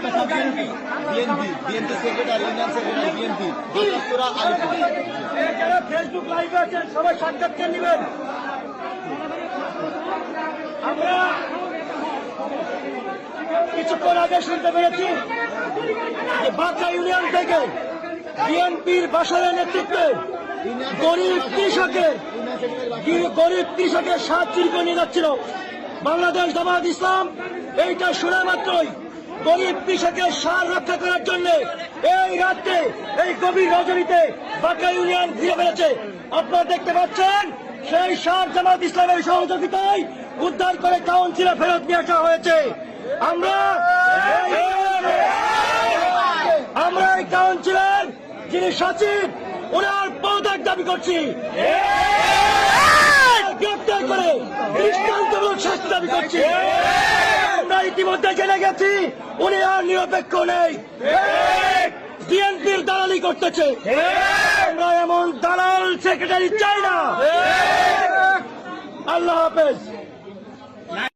BNP secretary, union secretary BNP Dokanpura Alipur. যারা Facebook লাইভে আছেন সবাই সাক্ষাৎকার নেবেন। আমরা কিছুক্ষণ আগে শুনতে পেরেছি যে বাঁকড়া ইউনিয়ন থেকে বিএনপির বাসনের নেতৃত্বে গরিব কৃষকের সাত চুরি করে নিয়ে যাচ্ছিল বাংলাদেশ জামায়াত ইসলাম। এইটা শোনা মাত্রই গরিব কৃষকের সার রক্ষা করার জন্য এই রাত্রে এই গভীর রজনীতে বাঁকড়া ইউনিয়ন ঘিরে ফেলেছে। আপনারা দেখতে পাচ্ছেন সেই সার জামায়াত ইসলামের সহযোগিতায় উদ্ধার করে কাউন্সিলে ফেরত নিয়ে আসা হয়েছে। আমরা এই কাউন্সিলের যিনি সচিব ওনার পদত্যাগ দাবি করছি, গ্রেপ্তার করে দৃষ্টান্তমূলক শাস্তি দাবি করছি। আমরা ইতিমধ্যে জেনে গেছি উনি আর নিরপেক্ষ নেই, বিএনপির দালালি করতেছে। আমরা এমন দালাল সেক্রেটারি চাই না। আল্লাহ হাফেজ।